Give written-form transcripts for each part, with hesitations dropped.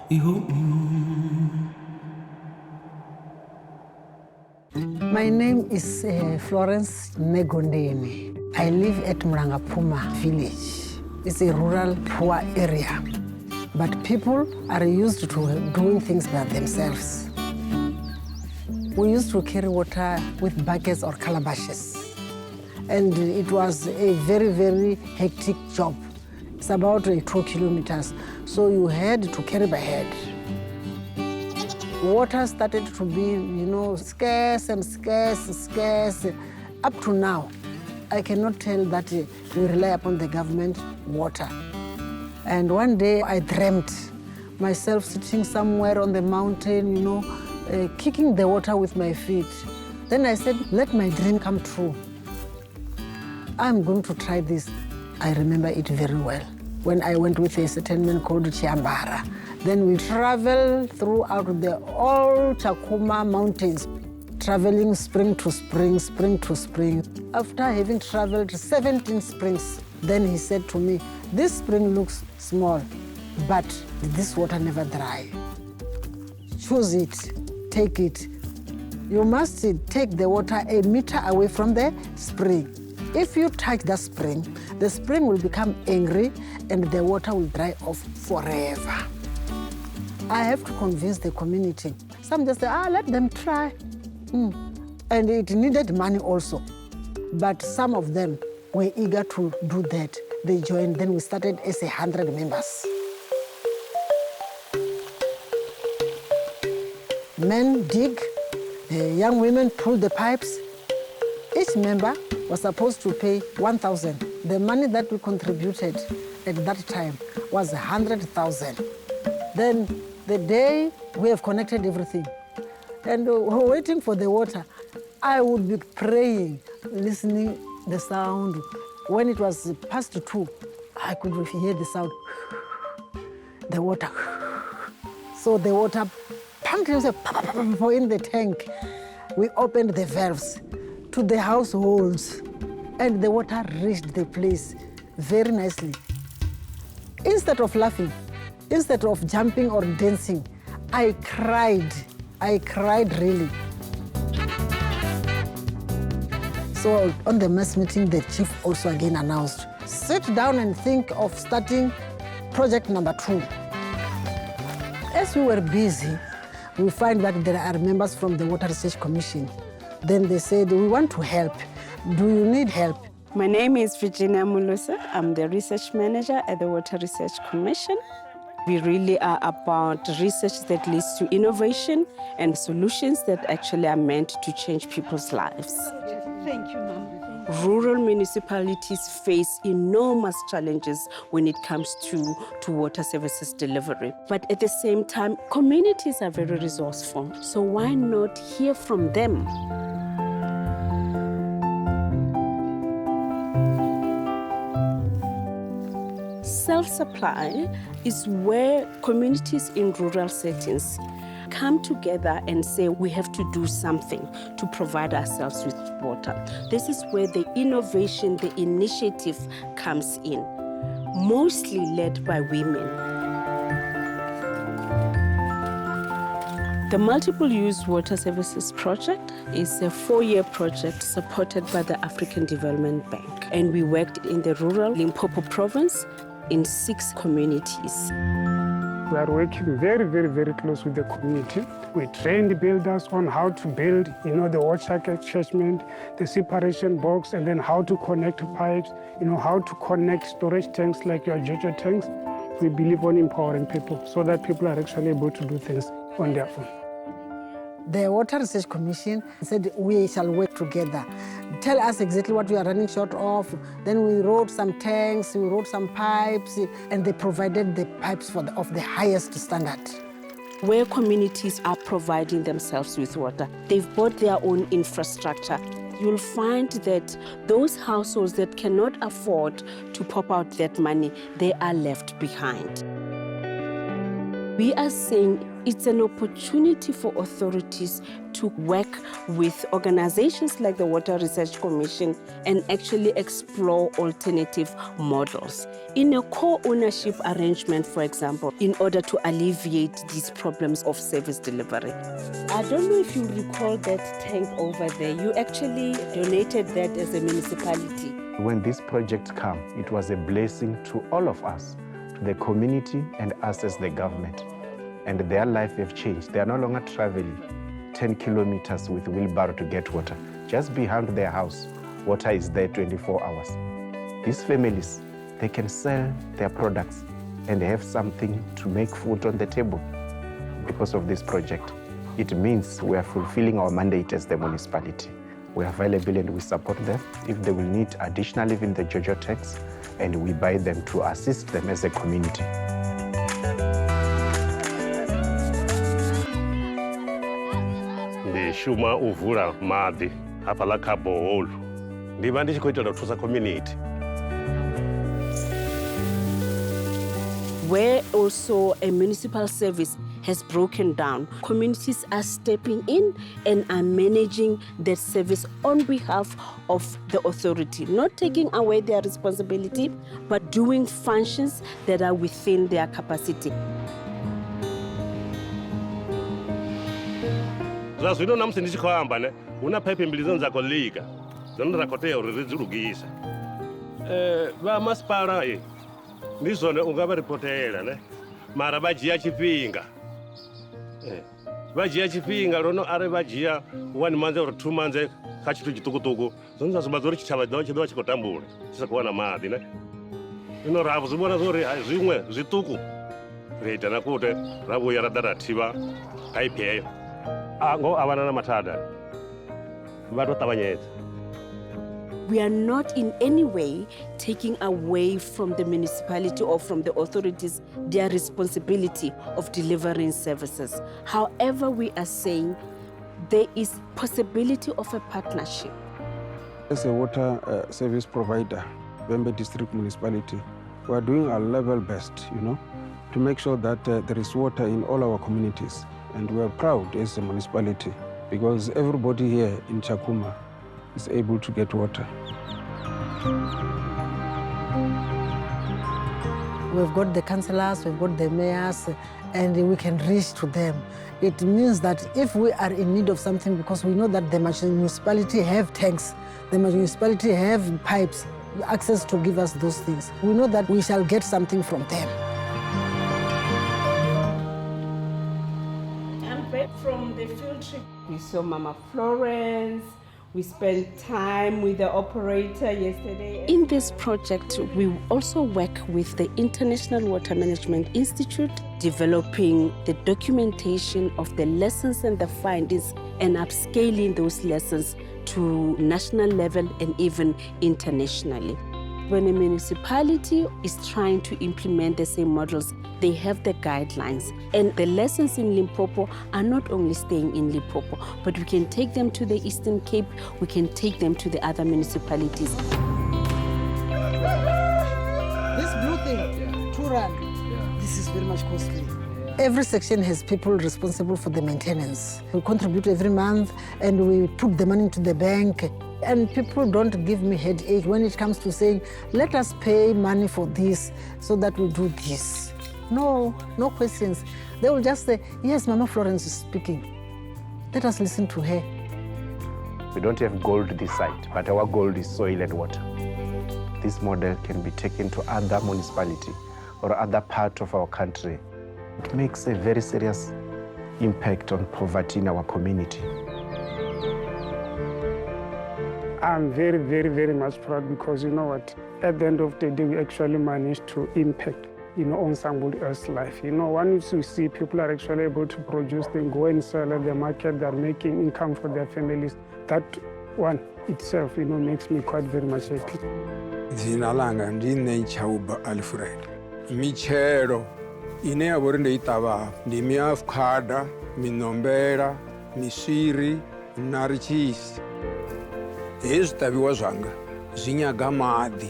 My name is Florence Negondeni. I live at Mrangapuma village. It's a rural, poor area. But people are used to doing things by themselves. We used to carry water with buckets or calabashes. And it was a very, very hectic job. It's about 2 kilometers, so you had to carry by hand. Water started to be, scarce and scarce, up to now. I cannot tell that we rely upon the government water. And one day I dreamt myself sitting somewhere on the mountain, kicking the water with my feet. Then I said, let my dream come true. I'm going to try this. I remember it very well. When I went with a certain man called Chiambara, then we traveled throughout the old Chakuma mountains, traveling spring to spring, spring to spring. After having traveled 17 springs, then he said to me, this spring looks small, but this water never dry. Choose it, take it. You must take the water a meter away from the spring. If you touch the spring will become angry and the water will dry off forever. I have to convince the community. Some just say, let them try. And it needed money also. But some of them were eager to do that. They joined, then we started as 100 members. Men dig, young women pull the pipes. Each member was supposed to pay 1,000. The money that we contributed at that time was 100,000. Then the day we have connected everything, and we're waiting for the water, I would be praying, listening the sound. When it was past 2, I could hear the sound, the water. So the water pumped in the tank. We opened the valves to the households, and the water reached the place very nicely. Instead of laughing, instead of jumping or dancing, I cried. I cried really. So on the mass meeting, the chief also again announced, sit down and think of starting project number 2. As we were busy, we find that there are members from the Water Research Commission. Then they said, we want to help. Do you need help? My name is Virginia Mulusa. I'm the research manager at the Water Research Commission. We really are about research that leads to innovation and solutions that actually are meant to change people's lives. Thank you, Mom. Rural municipalities face enormous challenges when it comes to water services delivery. But at the same time, communities are very resourceful. So why not hear from them? Self-supply is where communities in rural settings come together and say we have to do something to provide ourselves with water. This is where the innovation, the initiative comes in, mostly led by women. The Multiple Use Water Services Project is a 4-year project supported by the African Development Bank. And we worked in the rural Limpopo province in 6 communities. We are working very, very, very close with the community. We train the builders on how to build, the water catchment, the separation box, and then how to connect pipes, how to connect storage tanks like your JoJo tanks. We believe on empowering people so that people are actually able to do things on their own. The Water Research Commission said we shall work together. Tell us exactly what we are running short of. Then we wrote some tanks, we wrote some pipes, and they provided the pipes of the highest standard. Where communities are providing themselves with water, they've bought their own infrastructure. You'll find that those households that cannot afford to pop out that money, they are left behind. We are saying It's an opportunity for authorities to work with organizations like the Water Research Commission and actually explore alternative models in a co-ownership arrangement, for example, in order to alleviate these problems of service delivery. I don't know if you recall that tank over there. You actually donated that as a municipality. When this project came, it was a blessing to all of us, to the community and us as the government. And their life have changed. They are no longer traveling 10 kilometers with wheelbarrow to get water. Just behind their house, water is there 24 hours. These families, they can sell their products and have something to make food on the table because of this project. It means we are fulfilling our mandate as the municipality. We are available and we support them if they will need additional even the JoJo tanks, and we buy them to assist them as a community. Shuma uvula maḓi hafha ḽa kha boholu ndi vha ndi tshi khou itela u thusa community. Where also a municipal service has broken down, communities are stepping in and are managing that service on behalf of the authority, not taking away their responsibility, but doing functions that are within their capacity. Zwa zwino namusi ndi tshi khou amba ne huna phaipi mbili dzine dza khou lika dzine ra khou tea uri ri dzi lugise. Vha masipala ndi zwone u nga vha ripotela ne mara vha dzhia tshifhinga. Vha dzhia tshifhinga lono are vha dzhia 1 month or 2 months kha tshithu tshiṱukuṱuku zwine zwa sumba uri tshitshavha tshi ḓovha tshi khou tambula tshi sa khou wana maḓi ne. Zwino ra zwi vhona zwori zwiṅwe zwiṱuku ri ita na kuti ra vhuya ra ḓa ra thivha phaipi heyo. Ngo avana na mathada vha tou ṱavhanyedza. We are not in any way taking away from the municipality or from the authorities their responsibility of delivering services. However, we are saying there is possibility of a partnership. As a water service provider, Bembe District Municipality, we are doing our level best, to make sure that there is water in all our communities. And we are proud as a municipality because everybody here in Chakuma is able to get water. We've got the councillors, we've got the mayors, and we can reach to them. It means that if we are in need of something, because we know that the municipality have tanks, the municipality have pipes, access to give us those things, we know that we shall get something from them. From the field trip, we saw Mama Florence, we spent time with the operator yesterday. In this project, we also work with the International Water Management Institute, developing the documentation of the lessons and the findings and upscaling those lessons to national level and even internationally. When a municipality is trying to implement the same models, they have the guidelines. And the lessons in Limpopo are not only staying in Limpopo, but we can take them to the Eastern Cape, we can take them to the other municipalities. This blue thing, 2 rand, this is very much costly. Every section has people responsible for the maintenance. We contribute every month and we put the money into the bank. And people don't give me headache when it comes to saying, let us pay money for this so that we do this. No questions. They will just say, yes, Mama Florence is speaking. Let us listen to her. We don't have gold this side, but our gold is soil and water. This model can be taken to other municipality or other part of our country. It makes a very serious impact on poverty in our community. I'm very, very, very much proud because you know what? At the end of the day, we actually managed to impact, on somebody else's life. Once you see people are actually able to produce, then go and sell at the market, they're making income for their families. That one itself, makes me quite very much happy. Dzina langa ndine Chauba Alfred. Michero ine yavori ndeitava ndi miavocado, minombela, miswiri, narichisi. Hezwi ṱavhiwa zwanga zwi nyaga maḓi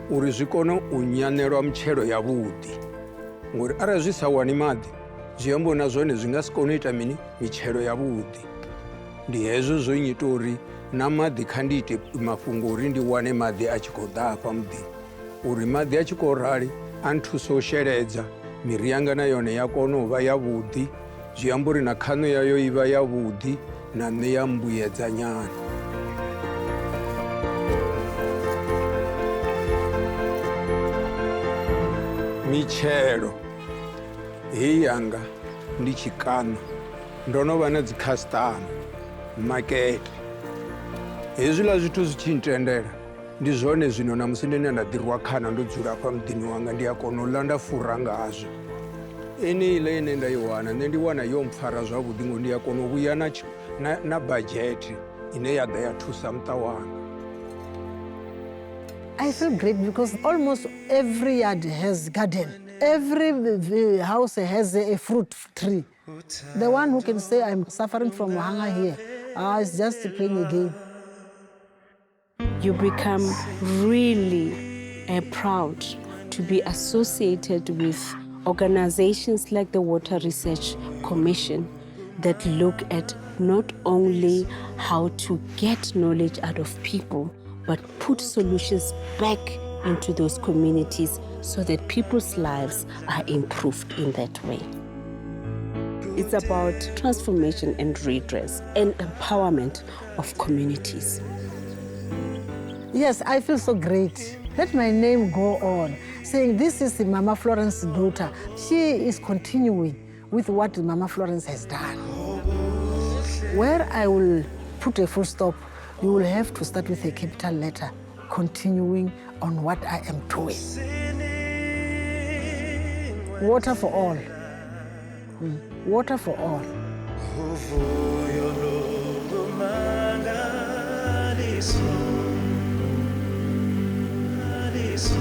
uri zwi kone u nyanelwa mitshelo yavhuḓi ngori arali zwi sa wani maḓi zviambo na zvone zvingasikona ita mini michero yavhuḓi. Ndi hezwo zwo nyita uri na maḓi kha ndi ite mafhungo uri ndi wane maḓi a tshi khou ḓa hafha muḓini uri maḓi a tshi khou rali a nthusa u sheledza miri yanga na yone ya kona u vha yavhuḓi, zwi amba uri na khaṋo yayo i vha yavhuḓi na nṋe ya mbuyedza nyana. Mitshelo heyi yanga ndi tshikano ndo no vha na dzi khasiṱama makete. Hezwiḽa zwithu zwi tshi ntendela ndi zwone zwino na musi ndine nda ḓirwa khana ndo dzula hafha muḓini wanga ndi a kona u ḽa nda fura ngazwo. Eneiḽa ine nda i wana nṋe ndi wana yo mpfara zwavhuḓi ngo ndi a kona u vhuya na badzhete ine ya ḓa ya thusa muṱa wanga. I feel great because almost every yard has garden. Every house has a fruit tree. The one who can say I'm suffering from hunger here, is just playing a game. You become really proud to be associated with organizations like the Water Research Commission that look at not only how to get knowledge out of people, but put solutions back into those communities so that people's lives are improved in that way. It's about transformation and redress and empowerment of communities. Yes, I feel so great. Let my name go on, saying this is Mama Florence's daughter. She is continuing with what Mama Florence has done. Where I will put a full stop, you will have to start with a capital letter, continuing on what I am doing. Water for all. Water for all. This